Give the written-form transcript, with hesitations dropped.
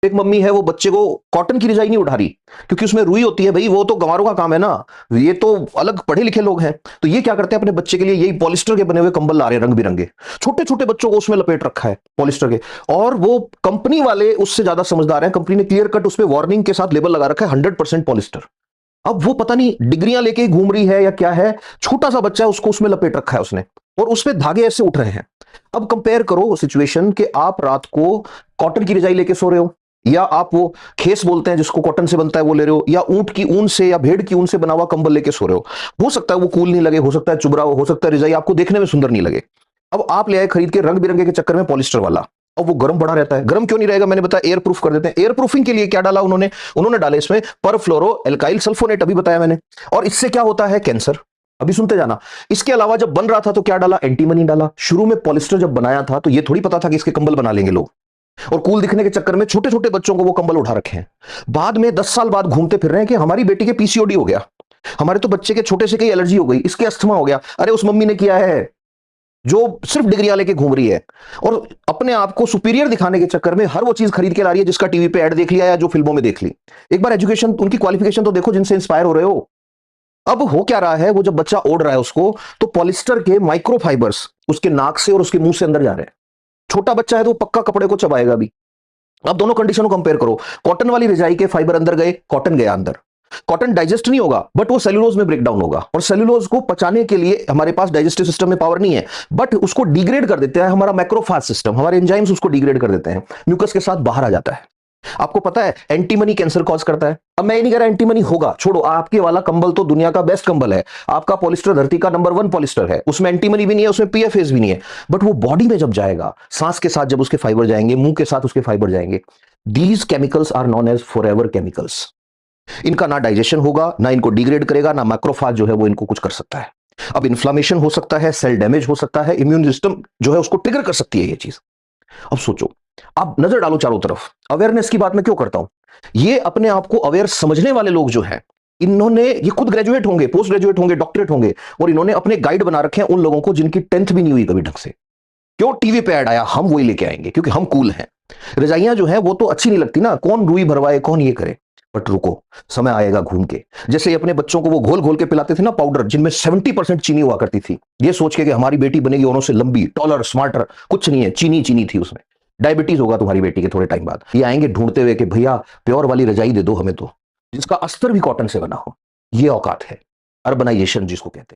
एक मम्मी है वो बच्चे को कॉटन की रजाई नहीं उठा रही क्योंकि उसमें रुई होती है भाई, वो तो गंवारों का काम है ना। ये तो अलग पढ़े लिखे लोग हैं, तो ये क्या करते हैं अपने बच्चे के लिए यही पॉलिस्टर के बने हुए कंबल ला रहे हैं रंग बिरंगे, छोटे छोटे बच्चों को उसमें लपेट रखा है पॉलिस्टर के। और वो कंपनी वाले उससे ज्यादा समझदार हैं, कंपनी ने क्लियर कट उस पर वार्निंग के साथ लेबल लगा रखा है 100% पॉलिस्टर। अब वो पता नहीं डिग्रियां लेके घूम रही है या क्या है, छोटा सा बच्चा है उसको उसमें लपेट रखा है उसने, और उसमें धागे ऐसे उठ रहे हैं। अब कंपेयर करो सिचुएशन कि आप रात को कॉटन की रजाई लेके सो रहे हो, या आप वो खेस बोलते हैं जिसको कॉटन से बनता है वो ले रहे हो, या ऊंट की ऊन से या भेड़ की ऊन से बना हुआ कंबल लेके सो रहे हो सकता है वो कूल नहीं लगे, हो सकता है चुभ रहा हो सकता है रजाई आपको देखने में सुंदर नहीं लगे। अब आप ले आए खरीद के रंग बिरंगे के चक्कर में पॉलिस्टर वाला, और वो गर्म बड़ा रहता है। गर्म क्यों नहीं रहेगा, मैंने बताया एयर प्रूफ कर देते हैं। एयर प्रूफिंग के लिए क्या डाला उन्होंने, उन्होंने डाले इसमें परफ्लोरो एल्काइल सल्फोनेट, अभी बताया मैंने। और इससे क्या होता है, कैंसर। अभी सुनते जाना। इसके अलावा जब बन रहा था तो क्या डाला, एंटीमनी डाला। शुरू में पॉलिस्टर जब बनाया था तो ये थोड़ी पता था कि इसके कंबल बना लेंगे लोग, और कूल दिखने के चक्कर में छोटे छोटे बच्चों को वो कंबल उठा रखे हैं। बाद में 10 साल बाद घूमते फिर रहे हैं कि हमारी बेटी के पीसीओडी हो गया, हमारे तो बच्चे के छोटे से कई एलर्जी हो गई, इसके अस्थमा हो गया। अरे उस मम्मी ने किया है जो सिर्फ डिग्रियां लेके घूम रही है, और अपने आप को सुपीरियर दिखाने के चक्कर में हर वो चीज खरीद के ला रही है जिसका टीवी पे ऐड देख लिया या जो फिल्मों में देख ली। एक बार एजुकेशन, उनकी क्वालिफिकेशन तो देखो जिनसे इंस्पायर हो रहे हो। अब हो क्या रहा है, वो जब बच्चा ओढ़ रहा है उसको, तो पॉलिस्टर के माइक्रोफाइबर्स उसके नाक से और उसके मुंह से अंदर जा रहे हैं। छोटा बच्चा है तो वो पक्का कपड़े को चबाएगा भी। अब दोनों कंडीशन को कंपेयर करो, कॉटन वाली रजाई के फाइबर अंदर गए, कॉटन गया अंदर। कॉटन डाइजेस्ट नहीं होगा बट वो सेलुलोज में ब्रेक डाउन होगा, और सेलुलोज को पचाने के लिए हमारे पास डाइजेस्टिव सिस्टम में पावर नहीं है, बट उसको डिग्रेड कर देते हैं हमारा मैक्रोफाज सिस्टम, हमारे एंजाइम्स उसको डिग्रेड कर देते हैं, म्यूकस के साथ बाहर आ जाता है। आपको पता है एंटीमनी कैंसर कॉज करता है। अब मैं ये नहीं कह रहा एंटीमनी होगा, छोड़ो, आपके वाला कंबल तो दुनिया का बेस्ट कंबल है, आपका पॉलिस्टर धरती का नंबर 1 पॉलिस्टर है, उसमें एंटीमनी भी नहीं है, उसमें पीएफएस भी नहीं है, बट वो बॉडी में जब जाएगा, सांस के साथ जब उसके फाइबर जाएंगे, मुंह के साथ उसके फाइबर जाएंगे, these chemicals are known as forever chemicals. इनका ना डाइजेशन होगा, ना इनको डिग्रेड करेगा, ना मैक्रोफाज जो है वो इनको कुछ कर सकता है। अब इन्फ्लामेशन हो सकता है, सेल डैमेज हो सकता है, इम्यून सिस्टम जो है उसको ट्रिगर कर सकती है ये चीज। अब सोचो, आप नजर डालो चारों तरफ। अवेयरनेस की बात मैं क्यों करता हूं, ये अपने आप को अवेयर समझने वाले लोग जो हैं, इन्होंने, ये खुद ग्रेजुएट होंगे, पोस्ट ग्रेजुएट होंगे, डॉक्टरेट होंगे, और इन्होंने अपने गाइड बना रखे हैं उन लोगों को जिनकी 10th भी नहीं हुई कभी ढंग से। क्यों, टीवी पे ऐड आया हम वही लेके आएंगे क्योंकि हम कूल हैं। रजाइयां जो हैं वो तो अच्छी नहीं लगती ना, कौन रुई भरवाए कौन ये करे, बट रुको, समय आएगा घूम के। जैसे अपने बच्चों को वो घोल घोल के पिलाते थे ना पाउडर जिनमें 70% चीनी हुआ करती थी, ये सोच के कि हमारी बेटी बनेगी औरों से लंबी, टॉलर, स्मार्टर, कुछ नहीं है, चीनी चीनी थी उसमें। डायबिटीज होगा तुम्हारी बेटी के थोड़े टाइम बाद। ये आएंगे ढूंढते हुए कि भैया प्योर वाली रजाई दे दो हमें तो, जिसका अस्तर भी कॉटन से बना हो। ये औकात है अर्बनाइजेशन जिसको कहते हैं।